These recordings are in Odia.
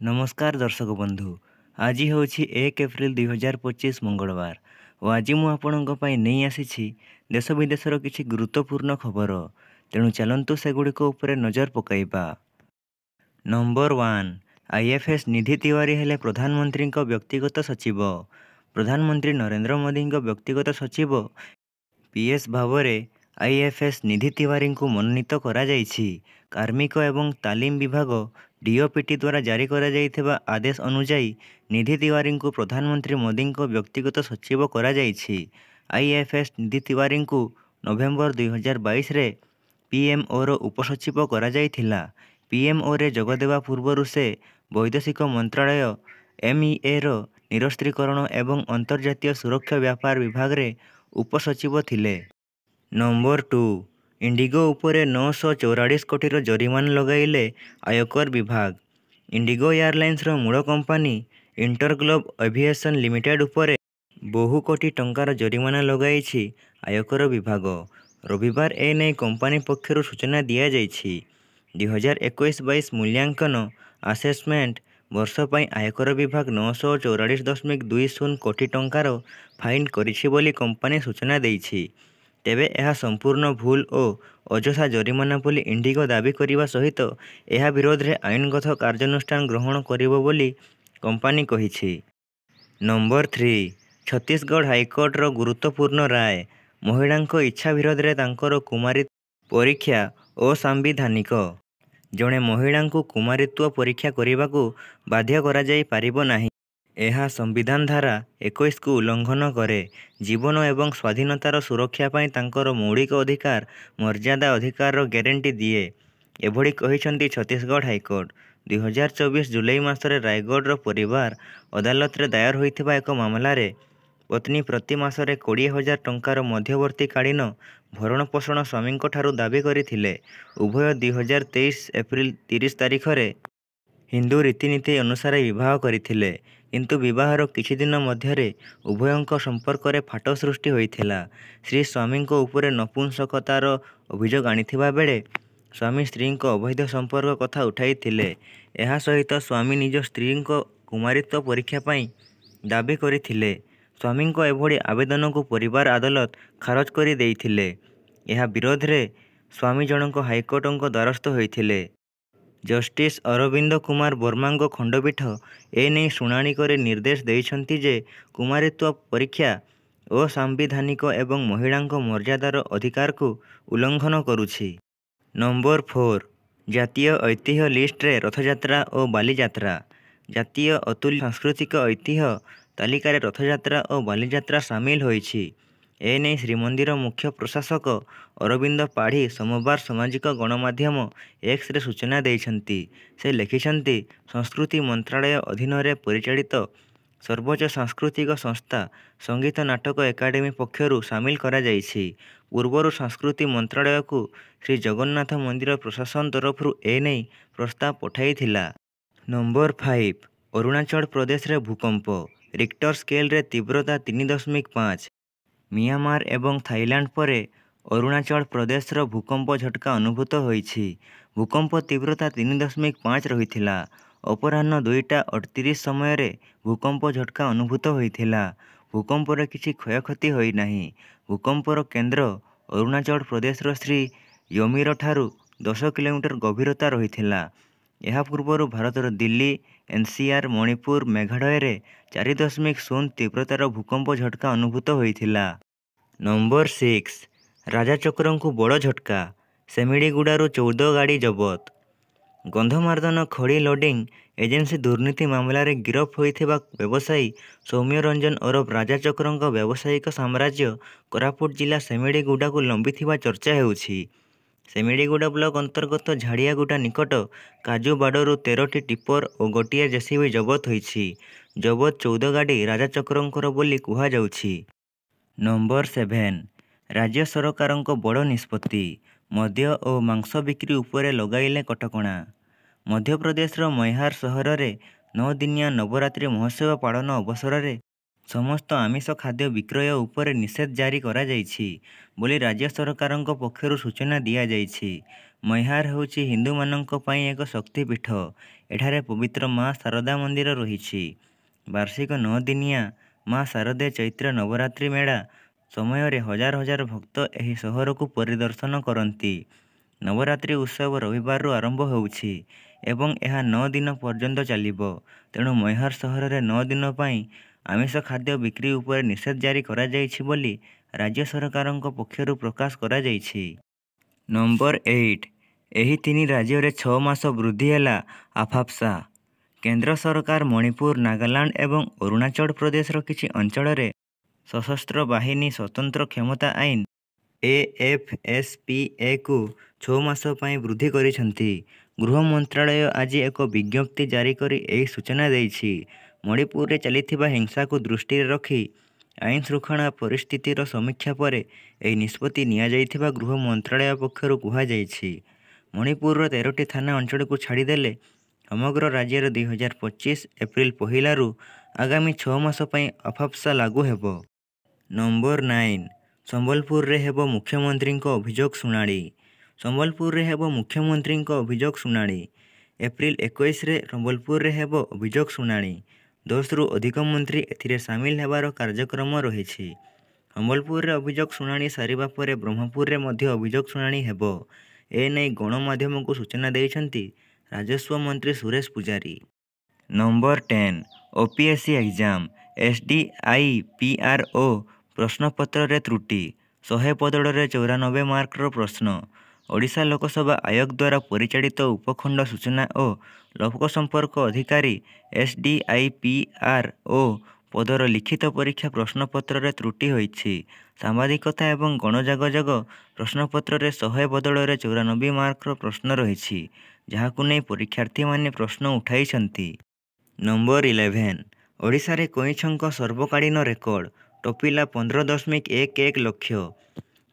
नमस्कार दर्शक बंधु। आज हूँ 1 एप्रिल 2025 मंगलवार और आज मु आपणों नहीं आसी देश विदेशर किसी गुरुत्वपूर्ण खबर। तेणु चलतु सेगुड़िक उपर नजर पकईबा। नंबर 1, आईएफएस निधि तिवारी हेले प्रधानमंत्री व्यक्तिगत सचिव। प्रधानमंत्री नरेंद्र मोदी व्यक्तिगत सचिव पीएस भावरे आईएफएस निधि तिवारी को मनोनीत करा जायछि। कार्मिक एवं तालीम विभाग डीओपीटी द्वारा जारी करा जायथिबा आदेश अनुसार निधि तिवारी को प्रधानमंत्री मोदी व्यक्तिगत सचिव करा जायछि। आईएफएस निधि तिवारी को नवेम्बर 2022 रे पीएमओ रो उपसचिव करा जायथिला। पीएमओ रे जोगदेवा पूर्व से वैदेशिक मंत्रालय एमईए रो निरस्त्रीकरण एवं अंतर्जातीय सुरक्षा व्यापार विभाग रे उपसचिव थिले। नंबर 2, इंडिगो उपरे 944 कोटी जरिमाना लगाइले आयकर विभाग। इंडिगो एयरलाइंस रो मूल कंपनी इंटरग्लोब एविएशन लिमिटेड उपरे बहु कोटी टंकार जरिमाना लगाइछि आयकर विभाग। रविवार एने कंपनी पक्षर सूचना दिया जाइछि। 2021-22 मूल्यांकन आसेसमेंट वर्ष पर आयकर विभाग 944.20 कोटी टंकार फाइन करिछि बोली कंपनी सूचना देइछि। तेबे यह संपूर्ण भूल और अଯଥା जरिमाना बोली इंडिगो दाबी करने सहित यह विरोध में आईनगत कार्यानुष्ठान ग्रहण करिबो बोली कंपनी कहिछि। नंबर 3, छत्तीसगढ़ हाईकोर्ट रो गुरुत्वपूर्ण राय। महिला इच्छा विरोध में तांकर कुमारित्व परीक्षा असंवैधानिक। जड़े महिला को कुमारित्व परीक्षा करने को बाध्य करा जाई पारिबो नाही। यह संविधान धारा 21 को उल्लंघन करे। जीवन एवं स्वाधीनतार सुरक्षा पाई तांकर मौलिक अधिकार मर्यादा अधिकार ग्यारंटी दिए एभली कहिसंती छत्तीसगढ़ हाईकोर्ट। 2024 जुलाई मासरे रायगढ़ परिवार अदालत रे दायर होइथिबा एक मामला रे पत्नी प्रति मासरे 20,000 टंकार मध्यवर्तीकालीन भरण पोषण स्वामी ठारू दाबी करथिले। उभय 2023 एप्रिल 30 तारिख रे हिंदू रीतिनीति अनुसार विवाह करथिले, किंतु विवाहर किछि दिन मध्यरे उभयंक संपर्क रे फाट सृष्टि होइथिला। श्री स्वामी उपरे नपुंसकतार अभियोग आनिथिबा बेले स्वामी स्त्री अवैध संपर्क कथा उठाइथिले। एहा सहित स्वामी निज स्त्री कुमारित्व परीक्षा पाई दाबी करथिले। स्वामी एभली आवेदन को परिवार अदालत खारज कर देइथिले। एहा विरोध रे स्वामी जनक हाईकोर्ट द्वारस्थ होइथिले। जस्टिस अरविंद कुमार वर्मा खंडपीठ एने शुणाणी करे निर्देश देइछंती जे कुमारित्व परीक्षा असंवैधानिक एवं महिला मर्यादार अधिकार को उल्लंघन करुछि। नंबर 4, जातीय ऐतिह्य लिस्ट रे रथयात्रा और बालीजात्रा। जातीय अतुल्य सांस्कृतिक ऐतिह्य तालिकार रथयात्रा और बालीजात्रा सामिल होइछि। एने श्रीमंदिर मुख्य प्रशासक अरविंद पाढ़ी सोमवार सामाजिक गणमाध्यम एक्स रे सूचना देइछंती। से लिखिछंती, संस्कृति मंत्रालय अधीन रे परिचालित सर्वोच्च सांस्कृतिक संस्था संगीत नाटक एकाडेमी पक्षरु सामिल करा जाइछि। पूर्वर संस्कृति मंत्रालय को श्री जगन्नाथ मंदिर प्रशासन तरफ एने प्रस्ताव पठाइथिला। नंबर 5, अरुणाचल प्रदेश रे भूकंप। रिक्टर स्केल रे तीव्रता 3.5। म्यांमार एवं थाईलैंड परे अरुणाचल प्रदेश रो भूकंप झटका अनुभूत होइछि। भूकंप तीव्रता 3.5 रहिथिला। अपराह्न 2:38 समय रे भूकंप झटका अनुभूत होइथिला। भूकंप रे किछि क्षयक्षति होई नाही। भूकंपर केंद्र अरुणाचल प्रदेश रो श्री यमीर ठारू 10 किलोमीटर गभीरता रहिथिला। यह पूर्व भारतर दिल्ली, एनसीआर, मणिपुर, मेघालय रे 4.0 तीव्रतार भूकंप झटका अनुभूत होइथिला। नंबर 6, राजाचक्र को बड़ झटका। सेमिड़ीगुड़ारू 14 गाड़ी जबत। गंधमार्दन खड़ी लोडिंग एजेंसी दुर्नीति मामला रे गिरफ होइथिबा व्यवसायी सौम्य रंजन ओरफ राजाचक्र व्यावसायिक साम्राज्य कोरापुट जिला सेमिड़ीगुड़ा को लंबिथिबा चर्चा हेउछि। सेमिड़ीगुड़ा ब्लॉक अंतर्गत झाड़ियागुड़ा निकट काजुबाड़रू 13टी टिपर और गोटे जेसीबी जबत होइछि। जबत 14 गाड़ी राजाचक्र बोली कुहा जाउछि। नंबर 7, राज्य सरकार बड़ निष्पत्ति। मद्य और मांस बिक्री उपरे लगाइले कटकणा। मध्य प्रदेश मैहार सहर में 9 दिनिया नवरात्रि महोत्सव पालन अवसर में समस्त आमिष खाद्य विक्रय उपरे निषेध जारी करा जाइछि बोली राज्य सरकार पक्षरु सूचना दिया जाइछि। ମୈହାର ହେଉଛି ହିନ୍ଦୁମାନଙ୍କ ପାଇଁ ଏକ ଶକ୍ତିପୀଠ। ଏଠାରେ ପବିତ୍ର ମା ଶାରଦା ମନ୍ଦିର ରହିଛି। ବାର୍ଷିକ 9 ଦିନିଆ ମା ଶାରଦା ଚୈତ୍ର ନବରାତ୍ରି ମେଳା ସମୟରେ ହଜାର ହଜାର ଭକ୍ତ ଏହି ସହରକୁ ପରିଦର୍ଶନ କରନ୍ତି। ନବରାତ୍ରି ଉତ୍ସବ ରବିବାରରୁ ଆରମ୍ଭ ହେଉଛି ଏବଂ ଏହା 9 ଦିନ ପର୍ଯ୍ୟନ୍ତ ଚାଲିବ। ତେଣୁ ମୈହର ସହରରେ 9 ଦିନ ପାଇଁ ଆମିଷ ଖାଦ୍ୟ ବିକ୍ରି ଉପରେ ନିଷେଧ ଜାରି କରାଯାଇଛି ବୋଲି ରାଜ୍ୟ ସରକାରଙ୍କ ପକ୍ଷରୁ ପ୍ରକାଶ କରାଯାଇଛି। ନମ୍ବର 8 ଏହି 3 ରାଜ୍ୟରେ 6 ମାସ ବୃଦ୍ଧି ହେଲା ଆଫାପ୍ସା। କେନ୍ଦ୍ର ସରକାର ମଣିପୁର, ନାଗାଲାଣ୍ଡ ଏବଂ ଅରୁଣାଚଳ ପ୍ରଦେଶର କିଛି ଅଞ୍ଚଳରେ ସଶସ୍ତ୍ର ବାହିନୀ ସ୍ୱତନ୍ତ୍ର କ୍ଷମତା ଆଇନ AFSPAକୁ 6 ମାସ ପାଇଁ ବୃଦ୍ଧି କରିଛନ୍ତି। ଗୃହ ମନ୍ତ୍ରାଳୟ ଆଜି ଏକ ବିଜ୍ଞପ୍ତି ଜାରି କରି ଏହି ସୂଚନା ଦେଇଛି। ମଣିପୁରରେ ଚାଲିଥିବା ହିଂସାକୁ ଦୃଷ୍ଟିରେ ରଖି ଆଇନ ଶୃଙ୍ଖଳା ପରିସ୍ଥିତିର ସମୀକ୍ଷା ପରେ ଏହି ନିଷ୍ପତ୍ତି ନିଆଯାଇଥିବା ଗୃହ ମନ୍ତ୍ରାଳୟ ପକ୍ଷରୁ କୁହାଯାଇଛି। ମଣିପୁରର 13ଟି ଥାନା ଅଞ୍ଚଳକୁ ଛାଡ଼ିଦେଲେ ସମଗ୍ର ରାଜ୍ୟରେ 2025 ଏପ୍ରିଲ 1ରୁ ଆଗାମୀ 6 ମାସ ପାଇଁ ଆଫାପ୍ସା ଲାଗୁ ହେବ। ନମ୍ବର 9 ସମ୍ବଲପୁରରେ ହେବ ମୁଖ୍ୟମନ୍ତ୍ରୀଙ୍କ ଅଭିଯୋଗ ଶୁଣାଣି। ସମ୍ବଲପୁରରେ ହେବ ମୁଖ୍ୟମନ୍ତ୍ରୀଙ୍କ ଅଭିଯୋଗ ଶୁଣାଣି। ଏପ୍ରିଲ 21ରେ ସମ୍ବଲପୁରରେ ହେବ ଅଭିଯୋଗ ଶୁଣାଣି। 10ରୁ ଅଧିକ ମନ୍ତ୍ରୀ ଏଥିରେ ସାମିଲ ହେବାର କାର୍ଯ୍ୟକ୍ରମ ରହିଛି। ସମ୍ବଲପୁରରେ ଅଭିଯୋଗ ଶୁଣାଣି ସାରିବା ପରେ ବ୍ରହ୍ମପୁରରେ ମଧ୍ୟ ଅଭିଯୋଗ ଶୁଣାଣି ହେବ। ଏନେଇ ଗଣମାଧ୍ୟମକୁ ସୂଚନା ଦେଇଛନ୍ତି ରାଜସ୍ୱ ମନ୍ତ୍ରୀ Suresh Pujari. Number 10 OPSC exam SDIPRO ପ୍ରଶ୍ନପତ୍ରରେ ତ୍ରୁଟି 100 ବଦଳରେ 94 ମାର୍କର ପ୍ରଶ୍ନ। ଓଡ଼ିଶା ଲୋକସେବା ଆୟୋଗ ଦ୍ୱାରା ପରିଚାଳିତ ଉପଖଣ୍ଡ ସୂଚନା ଓ ଲୋକସମ୍ପର୍କ ଅଧିକାରୀ SDIPRO ପଦର ଲିଖିତ ପରୀକ୍ଷା ପ୍ରଶ୍ନପତ୍ରରେ ତ୍ରୁଟି ହୋଇଛି। ସାମ୍ବାଦିକତା ଏବଂ ଗଣଯୋଗାଯୋଗ ପ୍ରଶ୍ନପତ୍ରରେ 100 ବଦଳରେ 94 ମାର୍କର ପ୍ରଶ୍ନ ରହିଛି, ଯାହାକୁ ନେଇ ପରୀକ୍ଷାର୍ଥୀମାନେ ପ୍ରଶ୍ନ ଉଠାଇଛନ୍ତି। ନମ୍ବର 11 ଓଡ଼ିଶାରେ କଇଁଛଙ୍କ ସର୍ବକାଳୀନ ରେକର୍ଡ ଟପିଲା 15.11 ଲକ୍ଷ।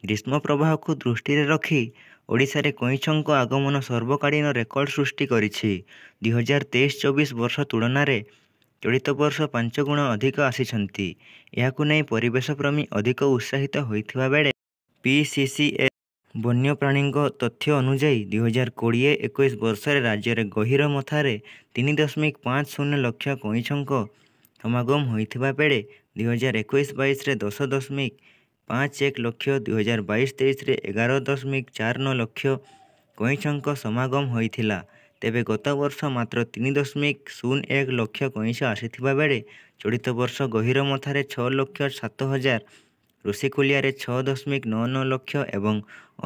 ଗ୍ରୀଷ୍ମ ପ୍ରବାହକୁ ଦୃଷ୍ଟିରେ ରଖି ଓଡ଼ିଶାରେ କଇଁଛଙ୍କ ଆଗମନ ସର୍ବକାଳୀନ ରେକର୍ଡ ସୃଷ୍ଟି କରିଛି। 2023-24 ବର୍ଷ ତୁଳନାରେ ଚଳିତ ବର୍ଷ 5 ଗୁଣ ଅଧିକ ଆସିଛନ୍ତି। ଏହାକୁ ନେଇ ପରିବେଶ ପ୍ରେମୀ ଅଧିକ ଉତ୍ସାହିତ ହୋଇଥିବା ବେଳେ PCCS ବନ୍ୟପ୍ରାଣୀଙ୍କ ତଥ୍ୟ ଅନୁଯାୟୀ 2020-21 ବର୍ଷରେ ରାଜ୍ୟରେ ଗହୀରମଥାରେ 3.50 ଲକ୍ଷ କଇଁଛଙ୍କ ସମାଗମ ହୋଇଥିବା ବେଳେ 2021-22ରେ 10.51 ଲକ୍ଷ, 2022-23ରେ 11.49 ଲକ୍ଷ କଇଁଛଙ୍କ ସମାଗମ ହୋଇଥିଲା। ତେବେ ଗତ ବର୍ଷ ମାତ୍ର 3.01 ଲକ୍ଷ କଇଁଛ ଆସିଥିବା ବେଳେ ଚଳିତ ବର୍ଷ ଗହୀରମଥାରେ 6,07,000, ଋଷିକୁଲିଆରେ 6.99 ଲକ୍ଷ ଏବଂ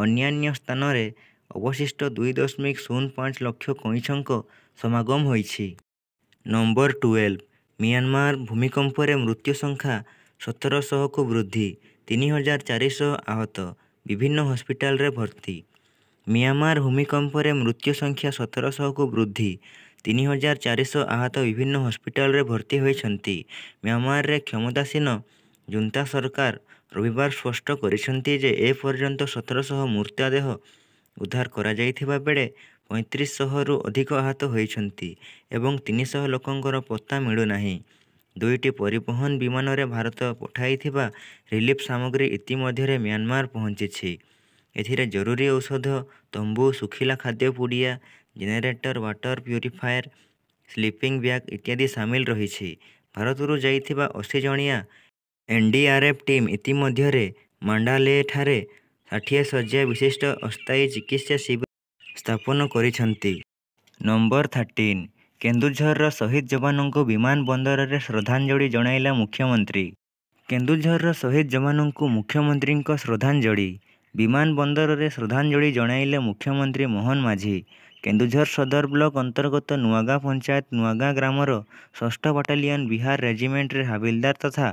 ଅନ୍ୟାନ୍ୟ ସ୍ଥାନରେ ଅବଶିଷ୍ଟ 2.05 ଲକ୍ଷ କଇଁଛଙ୍କ ସମାଗମ ହୋଇଛି। ନମ୍ବର 12 ମିଆଁମାର ଭୂମିକମ୍ପରେ ମୃତ୍ୟୁ ସଂଖ୍ୟା 1700କୁ ବୃଦ୍ଧି, 3,400 ଆହତ, ବିଭିନ୍ନ ହସ୍ପିଟାଲରେ ଭର୍ତ୍ତି। ମିଆଁମାର ଭୂମିକମ୍ପରେ ମୃତ୍ୟୁ ସଂଖ୍ୟା 1700କୁ ବୃଦ୍ଧି, 3,400 ଆହତ ବିଭିନ୍ନ ହସ୍ପିଟାଲରେ ଭର୍ତ୍ତି ହୋଇଛନ୍ତି। ମିଆଁମାରରେ କ୍ଷମତାସୀନ ଜୁଣ୍ଟା ସରକାର ରବିବାର ସ୍ପଷ୍ଟ କରିଛନ୍ତି ଯେ ଏପର୍ଯ୍ୟନ୍ତ 1700 ମୃତଦେହ ଉଦ୍ଧାର କରାଯାଇଥିବା ବେଳେ 3,500ରୁ ଅଧିକ ଆହତ ହୋଇଛନ୍ତି ଏବଂ 300 ଲୋକଙ୍କର ପତ୍ତା ମିଳୁନାହିଁ। 2ଟି ପରିବହନ ବିମାନରେ ଭାରତ ପଠାଇଥିବା ରିଲିଫ ସାମଗ୍ରୀ ଇତିମଧ୍ୟରେ ମିଆଁମାର ପହଞ୍ଚିଛି। ଏଥିରେ ଜରୁରୀ ଔଷଧ, ତମ୍ବୁ, ଶୁଖିଲା ଖାଦ୍ୟ ପୁଡ଼ିଆ, generator, water purifier, sleeping bag ଇତ୍ୟାଦି ସାମିଲ ରହିଛି। ଭାରତରୁ ଯାଇଥିବା 80 ଜଣିଆ NDRF ଟିମ୍ ଇତିମଧ୍ୟରେ ମାଣ୍ଡାଲେଠାରେ 60 ଶଯ୍ୟା ବିଶିଷ୍ଟ ଅସ୍ଥାୟୀ ଚିକିତ୍ସା ଶିବିର ସ୍ଥାପନ କରିଛନ୍ତି। ନମ୍ବର 13 କେନ୍ଦୁଝରର ଶହୀଦ ଯବାନଙ୍କୁ ବିମାନ ବନ୍ଦରରେ ଶ୍ରଦ୍ଧାଞ୍ଜଳି ଜଣାଇଲା ମୁଖ୍ୟମନ୍ତ୍ରୀ। କେନ୍ଦୁଝରର ଶହୀଦ ଯବାନଙ୍କୁ ମୁଖ୍ୟମନ୍ତ୍ରୀଙ୍କ ଶ୍ରଦ୍ଧାଞ୍ଜଳି। ବିମାନ ବନ୍ଦରରେ ଶ୍ରଦ୍ଧାଞ୍ଜଳି ଜଣାଇଲେ ମୁଖ୍ୟମନ୍ତ୍ରୀ ମୋହନ ମାଝୀ। କେନ୍ଦୁଝର ସଦର ବ୍ଲକ ଅନ୍ତର୍ଗତ ନୂଆଗାଁ ପଞ୍ଚାୟତ ନୂଆଗାଁ ଗ୍ରାମର 6ଠ ବାଟାଲିୟନ ବିହାର ରେଜିମେଣ୍ଟରେ ହାବିଲଦାର ତଥା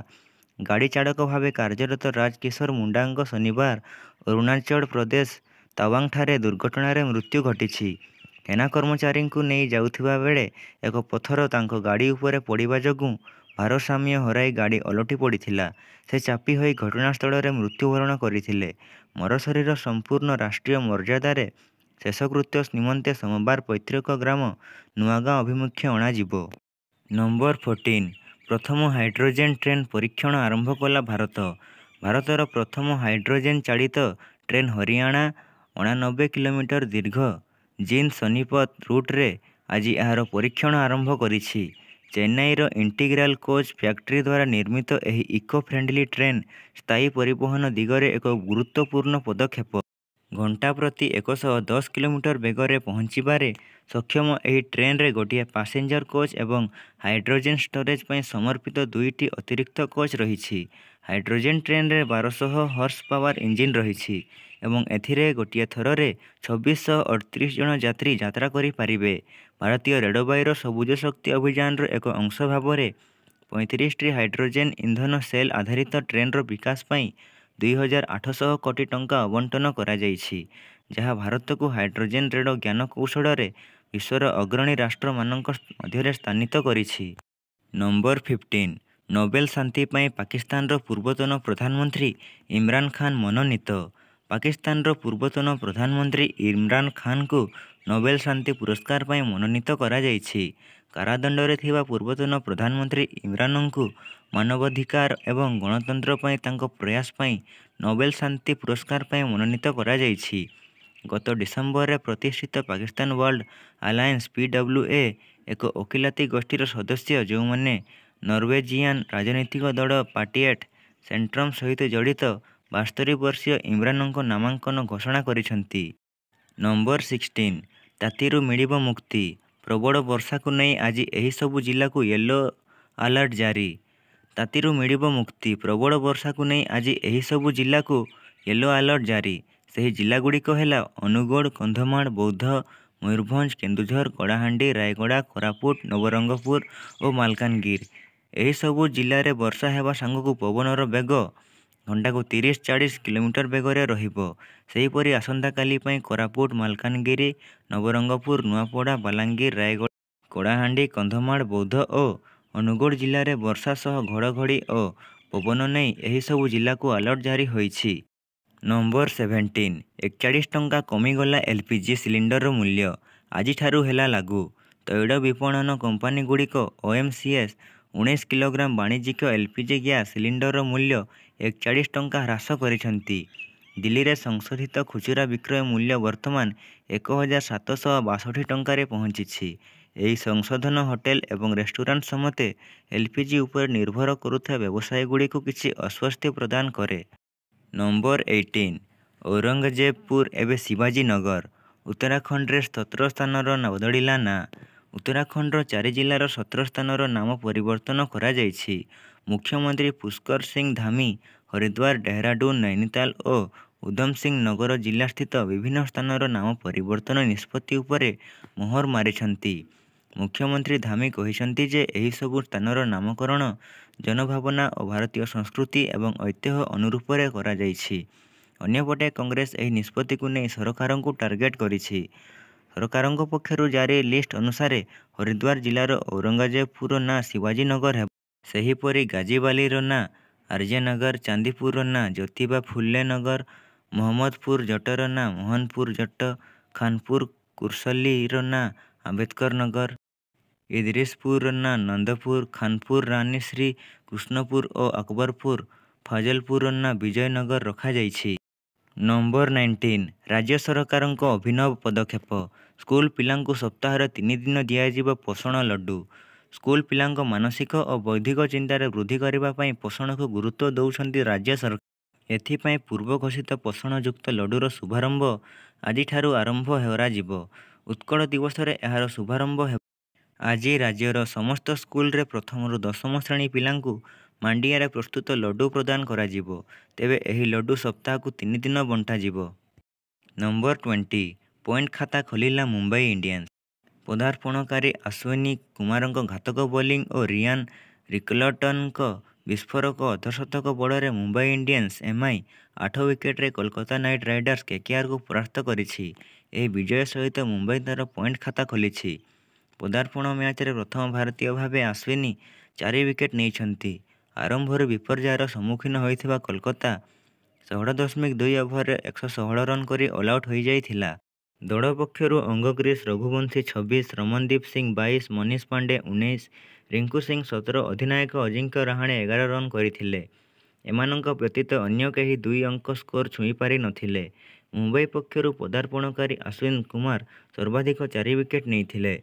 ଗାଡ଼ି ଚାଳକ ଭାବେ କାର୍ଯ୍ୟରତ ରାଜକିଶୋର ମୁଣ୍ଡାଙ୍କ ଶନିବାର ଅରୁଣାଚଳ ପ୍ରଦେଶ ତାୱାଙ୍ଗଠାରେ ଦୁର୍ଘଟଣାରେ ମୃତ୍ୟୁ ଘଟିଛି। ସେନା କର୍ମଚାରୀଙ୍କୁ ନେଇ ଯାଉଥିବା ବେଳେ ଏକ ପଥର ତାଙ୍କ ଗାଡ଼ି ଉପରେ ପଡ଼ିବା ଯୋଗୁଁ ଭାରସାମ୍ୟ ହରାଇ ଗାଡ଼ି ଓଲଟି ପଡ଼ିଥିଲା। ସେ ଚାପି ହୋଇ ଘଟଣାସ୍ଥଳରେ ମୃତ୍ୟୁବରଣ କରିଥିଲେ। ମରଶରୀର ସମ୍ପୂର୍ଣ୍ଣ ରାଷ୍ଟ୍ରୀୟ ମର୍ଯ୍ୟାଦାରେ ଶେଷକୃତ୍ୟ ନିମନ୍ତେ ସୋମବାର ପୈତୃକ ଗ୍ରାମ ନୂଆଗାଁ ଅଭିମୁଖେ ଅଣାଯିବ। ନମ୍ବର 14 ପ୍ରଥମ ହାଇଡ୍ରୋଜେନ ଟ୍ରେନ ପରୀକ୍ଷଣ ଆରମ୍ଭ କଲା ଭାରତ। ଭାରତର ପ୍ରଥମ ହାଇଡ୍ରୋଜେନ ଚାଳିତ ଟ୍ରେନ ହରିୟାଣା 89 କିଲୋମିଟର ଦୀର୍ଘ ଜିନ୍ଦ ସୋନିପତ ରୁଟ୍ରେ ଆଜି ଏହାର ପରୀକ୍ଷଣ ଆରମ୍ଭ କରିଛି। ଚେନ୍ନାଇର ଇଣ୍ଟିଗ୍ରାଲ କୋଚ୍ ଫ୍ୟାକ୍ଟ୍ରି ଦ୍ୱାରା ନିର୍ମିତ ଏହି ଇକୋ ଫ୍ରେଣ୍ଡଲି ଟ୍ରେନ୍ ସ୍ଥାୟୀ ପରିବହନ ଦିଗରେ ଏକ ଗୁରୁତ୍ୱପୂର୍ଣ୍ଣ ପଦକ୍ଷେପ। ଘଣ୍ଟା ପ୍ରତି 110 କିଲୋମିଟର ବେଗରେ ପହଞ୍ଚିବାରେ ସକ୍ଷମ ଏହି ଟ୍ରେନ୍ରେ ଗୋଟିଏ ପାସେଞ୍ଜର କୋଚ୍ ଏବଂ ହାଇଡ୍ରୋଜେନ୍ ଷ୍ଟୋରେଜ୍ ପାଇଁ ସମର୍ପିତ 2ଟି ଅତିରିକ୍ତ କୋଚ୍ ରହିଛି। ହାଇଡ୍ରୋଜେନ୍ ଟ୍ରେନ୍ରେ 1200 ହର୍ସ ପାୱାର ଇଞ୍ଜିନ୍ ରହିଛି ଏବଂ ଏଥିରେ ଗୋଟିଏ ଥରରେ 2638 ଜଣ ଯାତ୍ରୀ ଯାତ୍ରା କରିପାରିବେ। ଭାରତୀୟ ରେଳବାଇର ସବୁଜ ଶକ୍ତି ଅଭିଯାନର ଏକ ଅଂଶ ଭାବରେ 35ଟି ହାଇଡ୍ରୋଜେନ୍ ଇନ୍ଧନ ସେଲ୍ ଆଧାରିତ ଟ୍ରେନ୍ର ବିକାଶ ପାଇଁ 2800 କୋଟି ଟଙ୍କା ଆବଣ୍ଟନ କରାଯାଇଛି, ଯାହା ଭାରତକୁ ହାଇଡ୍ରୋଜେନ୍ ରେଳ ଜ୍ଞାନକୌଶଳରେ ବିଶ୍ୱର ଅଗ୍ରଣୀ ରାଷ୍ଟ୍ରମାନଙ୍କ ମଧ୍ୟରେ ସ୍ଥାନିତ କରିଛି। ନମ୍ବର 15 ନୋବେଲ ଶାନ୍ତି ପାଇଁ ପାକିସ୍ତାନର ପୂର୍ବତନ ପ୍ରଧାନମନ୍ତ୍ରୀ ଇମ୍ରାନ ଖାନ୍ ମନୋନୀତ। ପାକିସ୍ତାନର ପୂର୍ବତନ ପ୍ରଧାନମନ୍ତ୍ରୀ ଇମ୍ରାନ ଖାନ୍ଙ୍କୁ ନୋବେଲ ଶାନ୍ତି ପୁରସ୍କାର ପାଇଁ ମନୋନୀତ କରାଯାଇଛି। କାରାଦଣ୍ଡରେ ଥିବା ପୂର୍ବତନ ପ୍ରଧାନମନ୍ତ୍ରୀ ଇମ୍ରାନଙ୍କୁ ମାନବାଧିକାର ଏବଂ ଗଣତନ୍ତ୍ର ପାଇଁ ତାଙ୍କ ପ୍ରୟାସ ପାଇଁ ନୋବେଲ ଶାନ୍ତି ପୁରସ୍କାର ପାଇଁ ମନୋନୀତ କରାଯାଇଛି। ଗତ ଡିସେମ୍ବରରେ ପ୍ରତିଷ୍ଠିତ ପାକିସ୍ତାନ ୱାର୍ଲଡ ଆଲାଏନ୍ସ (PWA) ଏକ ଓକିଲାତି ଗୋଷ୍ଠୀର ସଦସ୍ୟ ଯେଉଁମାନେ ନରୱେଜିଆନ ରାଜନୈତିକ ଦଳ ପାର୍ଟିଏଟ ସେଣ୍ଟ୍ରମ୍ ସହିତ ଜଡ଼ିତ 72 ବର୍ଷୀୟ ଇମ୍ରାନଙ୍କ ନାମାଙ୍କନ ଘୋଷଣା କରିଛନ୍ତି। ନମ୍ବର 16 ତାତିରୁ ମିଳିବ ମୁକ୍ତି। ପ୍ରବଳ ବର୍ଷାକୁ ନେଇ ଆଜି ଏହିସବୁ ଜିଲ୍ଲାକୁ ୟେଲୋ ଆଲର୍ଟ ଜାରି। ତାତିରୁ ମିଳିବ ମୁକ୍ତି। ପ୍ରବଳ ବର୍ଷାକୁ ନେଇ ଆଜି ଏହିସବୁ ଜିଲ୍ଲାକୁ ୟେଲୋ ଆଲର୍ଟ ଜାରି। ସେହି ଜିଲ୍ଲାଗୁଡ଼ିକ ହେଲା ଅନୁଗୁଳ, କନ୍ଧମାଳ, ବୌଦ୍ଧ, ମୟୂରଭଞ୍ଜ, କେନ୍ଦୁଝର, କଳାହାଣ୍ଡି, ରାୟଗଡ଼ା, କୋରାପୁଟ, ନବରଙ୍ଗପୁର ଓ ମାଲକାନଗିରି। ଏହିସବୁ ଜିଲ୍ଲାରେ ବର୍ଷା ହେବା ସାଙ୍ଗକୁ ପବନର ବେଗ ଘଣ୍ଟାକୁ 30-40 କିଲୋମିଟର ବେଗରେ ରହିବ। ସେହିପରି ଆସନ୍ତାକାଲି ପାଇଁ କୋରାପୁଟ, ମାଲକାନଗିରି, ନବରଙ୍ଗପୁର, ନୂଆପଡ଼ା, ବଲାଙ୍ଗୀର, ରାୟଗଡ଼ା, କଳାହାଣ୍ଡି, କନ୍ଧମାଳ, ବୌଦ୍ଧ ଓ ଅନୁଗୁଳ ଜିଲ୍ଲାରେ ବର୍ଷା ସହ ଘଡ଼ଘଡ଼ି ଓ ପବନ ନେଇ ଏହିସବୁ ଜିଲ୍ଲାକୁ ଆଲର୍ଟ ଜାରି ହୋଇଛି। ନମ୍ବର 17 41 ଟଙ୍କା କମିଗଲା ଏଲ୍‌ପିଜି ସିଲିଣ୍ଡରର ମୂଲ୍ୟ। ଆଜିଠାରୁ ହେଲା ଲାଗୁ। ତୈଳ ବିପଣନ କମ୍ପାନୀଗୁଡ଼ିକ OMCS 19 କିଲୋଗ୍ରାମ ବାଣିଜ୍ୟିକ ଏଲ୍‌ପିଜି ଗ୍ୟାସ୍ ସିଲିଣ୍ଡରର ମୂଲ୍ୟ 41 ଟଙ୍କା ହ୍ରାସ କରିଛନ୍ତି। ଦିଲ୍ଲୀରେ ସଂଶୋଧିତ ଖୁଚୁରା ବିକ୍ରୟ ମୂଲ୍ୟ ବର୍ତ୍ତମାନ 1762 ଟଙ୍କାରେ ପହଞ୍ଚିଛି। ଏହି ସଂଶୋଧନ ହୋଟେଲ ଏବଂ ରେଷ୍ଟୁରାଣ୍ଟ ସମେତ ଏଲ୍‌ପିଜି ଉପରେ ନିର୍ଭର କରୁଥିବା ବ୍ୟବସାୟୀଗୁଡ଼ିକୁ କିଛି ଆଶ୍ୱସ୍ତି ପ୍ରଦାନ କରେ। ନମ୍ବର 18 ଔରଙ୍ଗଜେବପୁର ଏବେ ଶିବାଜୀ ନଗର। ଉତ୍ତରାଖଣ୍ଡରେ 17 ସ୍ଥାନର ବଦଳିଲା ନାଁ। ଉତ୍ତରାଖଣ୍ଡର 4 ଜିଲ୍ଲାର 17 ସ୍ଥାନର ନାମ ପରିବର୍ତ୍ତନ କରାଯାଇଛି। ମୁଖ୍ୟମନ୍ତ୍ରୀ ପୁଷ୍କର ସିଂ ଧାମୀ ହରିଦ୍ୱାର, ଡେହରାଡୁନ, ନୈନିତାଲ ଓ ଉଧମ ସିଂ ନଗର ଜିଲ୍ଲାସ୍ଥିତ ବିଭିନ୍ନ ସ୍ଥାନର ନାମ ପରିବର୍ତ୍ତନ ନିଷ୍ପତ୍ତି ଉପରେ ମୋହର ମାରିଛନ୍ତି। ମୁଖ୍ୟମନ୍ତ୍ରୀ ଧାମୀ କହିଛନ୍ତି ଯେ ଏହିସବୁ ସ୍ଥାନର ନାମକରଣ ଜନଭାବନା ଓ ଭାରତୀୟ ସଂସ୍କୃତି ଏବଂ ଐତିହ୍ୟ ଅନୁରୂପରେ କରାଯାଇଛି। ଅନ୍ୟପଟେ କଂଗ୍ରେସ ଏହି ନିଷ୍ପତ୍ତିକୁ ନେଇ ସରକାରଙ୍କୁ ଟାର୍ଗେଟ କରିଛି। ସରକାରଙ୍କ ପକ୍ଷରୁ ଜାରି ଲିଷ୍ଟ ଅନୁସାରେ ହରିଦ୍ୱାର ଜିଲ୍ଲାର ଔରଙ୍ଗଜେବପୁର ନାଁ ଶିବାଜୀ ନଗର ହେବ। ସେହିପରି ଗାଜିବାଲିର ନାଁ ଆର୍‌ଜେ ନଗର, ଚାନ୍ଦିପୁରର ନାଁ ଜ୍ୟୋତିବା ଫୁଲେ ନଗର, ମହମ୍ମଦପୁର ଜଟର ନାଁ ମୋହନପୁର ଜଟ, ଖାନପୁର କୁର୍ସଲିର ନାଁ ଆମ୍ବେଦକର ନଗର, ଇଦ୍ରିସପୁରର ନାଁ ନନ୍ଦପୁର, ଖାନପୁର ରାନୀ ଶ୍ରୀ କୃଷ୍ଣପୁର ଓ ଅକବରପୁର, ଫାଜଲପୁରର ନାଁ ବିଜୟ ନଗର ରଖାଯାଇଛି। ନମ୍ବର 19 ରାଜ୍ୟ ସରକାରଙ୍କ ଅଭିନବ ପଦକ୍ଷେପ। ସ୍କୁଲ ପିଲାଙ୍କୁ ସପ୍ତାହରେ 3 ଦିନ ଦିଆଯିବ ପୋଷଣ ଲଡ୍ଡୁ। ସ୍କୁଲ ପିଲାଙ୍କ ମାନସିକ ଓ ବୌଦ୍ଧିକ ଚିନ୍ତାରେ ବୃଦ୍ଧି କରିବା ପାଇଁ ପୋଷଣକୁ ଗୁରୁତ୍ୱ ଦେଉଛନ୍ତି ରାଜ୍ୟ ସରକାର। ଏଥିପାଇଁ ପୂର୍ବ ଘୋଷିତ ପୋଷଣଯୁକ୍ତ ଲଡ୍ଡୁର ଶୁଭାରମ୍ଭ ଆଜିଠାରୁ ଆରମ୍ଭ କରାଯିବ। ଉତ୍କଳ ଦିବସରେ ଏହାର ଶୁଭାରମ୍ଭ ହେବ। ଆଜି ରାଜ୍ୟର ସମସ୍ତ ସ୍କୁଲରେ ପ୍ରଥମରୁ ଦଶମ ଶ୍ରେଣୀ ପିଲାଙ୍କୁ ମାଣ୍ଡିଆରେ ପ୍ରସ୍ତୁତ ଲଡ୍ଡୁ ପ୍ରଦାନ କରାଯିବ। ତେବେ ଏହି ଲଡ୍ଡୁ ସପ୍ତାହକୁ 3 ଦିନ ବଣ୍ଟାଯିବ। ନମ୍ବର 20 ପଏଣ୍ଟ ଖାତା ଖୋଲିଲା ମୁମ୍ବାଇ ଇଣ୍ଡିଆନ୍ସ। ପଦାର୍ପଣକାରୀ ଅଶ୍ୱିନୀ କୁମାରଙ୍କ ଘାତକ ବୋଲିଂ ଓ ରିଆନ୍ ରିକଲଟନ୍‌ଙ୍କ ବିସ୍ଫୋରକ ଅର୍ଦ୍ଧଶତକ ବଳରେ ମୁମ୍ବାଇ ଇଣ୍ଡିଆନ୍ସ MI 8 ୱିକେଟରେ କୋଲକାତା ନାଇଟ୍ ରାଇଡର୍ସ KKRକୁ ପରାସ୍ତ କରିଛି। ଏହି ବିଜୟ ସହିତ ମୁମ୍ବାଇ ତା'ର ପଏଣ୍ଟ ଖାତା ଖୋଲିଛି। ପଦାର୍ପଣ ମ୍ୟାଚରେ ପ୍ରଥମ ଭାରତୀୟ ଭାବେ ଅଶ୍ୱିନୀ 4 ୱିକେଟ ନେଇଛନ୍ତି। ଆରମ୍ଭରୁ ବିପର୍ଯ୍ୟୟର ସମ୍ମୁଖୀନ ହୋଇଥିବା କୋଲକାତା 16.2 ଓଭରରେ 116 ରନ୍ କରି ଅଲଆଉଟ୍ ହୋଇଯାଇଥିଲା। ଦଳ ପକ୍ଷରୁ ଅଙ୍ଗକ୍ରିସ୍ ରଘୁବଂଶୀ 26, ରମନଦୀପ ସିଂ 22, ମନୀଷ ପାଣ୍ଡେ 19, ରିଙ୍କୁ ସିଂ 17, ଅଧିନାୟକ ଅଜିଙ୍କ୍ୟ ରାହାଣେ 11 ରନ୍ କରିଥିଲେ। ଏମାନଙ୍କ ବ୍ୟତୀତ ଅନ୍ୟ କେହି 2 ଅଙ୍କ ସ୍କୋର ଛୁଇଁପାରି ନଥିଲେ। ମୁମ୍ବାଇ ପକ୍ଷରୁ ପଦାର୍ପଣକାରୀ ଅଶ୍ୱିନ କୁମାର ସର୍ବାଧିକ 4 ୱିକେଟ୍ ନେଇଥିଲେ।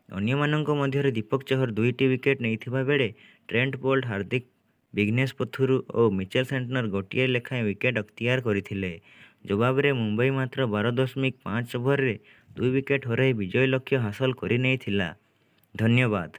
ଅନ୍ୟମାନଙ୍କ ମଧ୍ୟରେ ଦୀପକ ଚହର 2ଟି ୱିକେଟ୍ ନେଇଥିବା ବେଳେ ଟ୍ରେଣ୍ଟ ବୋଲ୍ଟ, ହାର୍ଦ୍ଦିକ, ବିଘ୍ନେଶ ପଥୁରୁ ଓ ମିଚେଲ ସେଣ୍ଟନର ଗୋଟିଏ ଲେଖାଏଁ ୱିକେଟ୍ ଅକ୍ତିଆର କରିଥିଲେ। ଜବାବରେ ମୁମ୍ବାଇ ମାତ୍ର 12.5 ଓଭରରେ 2 ୱିକେଟ୍ ହରାଇ ବିଜୟ ଲକ୍ଷ୍ୟ ହାସଲ କରିନେଇଥିଲା। ଧନ୍ୟବାଦ।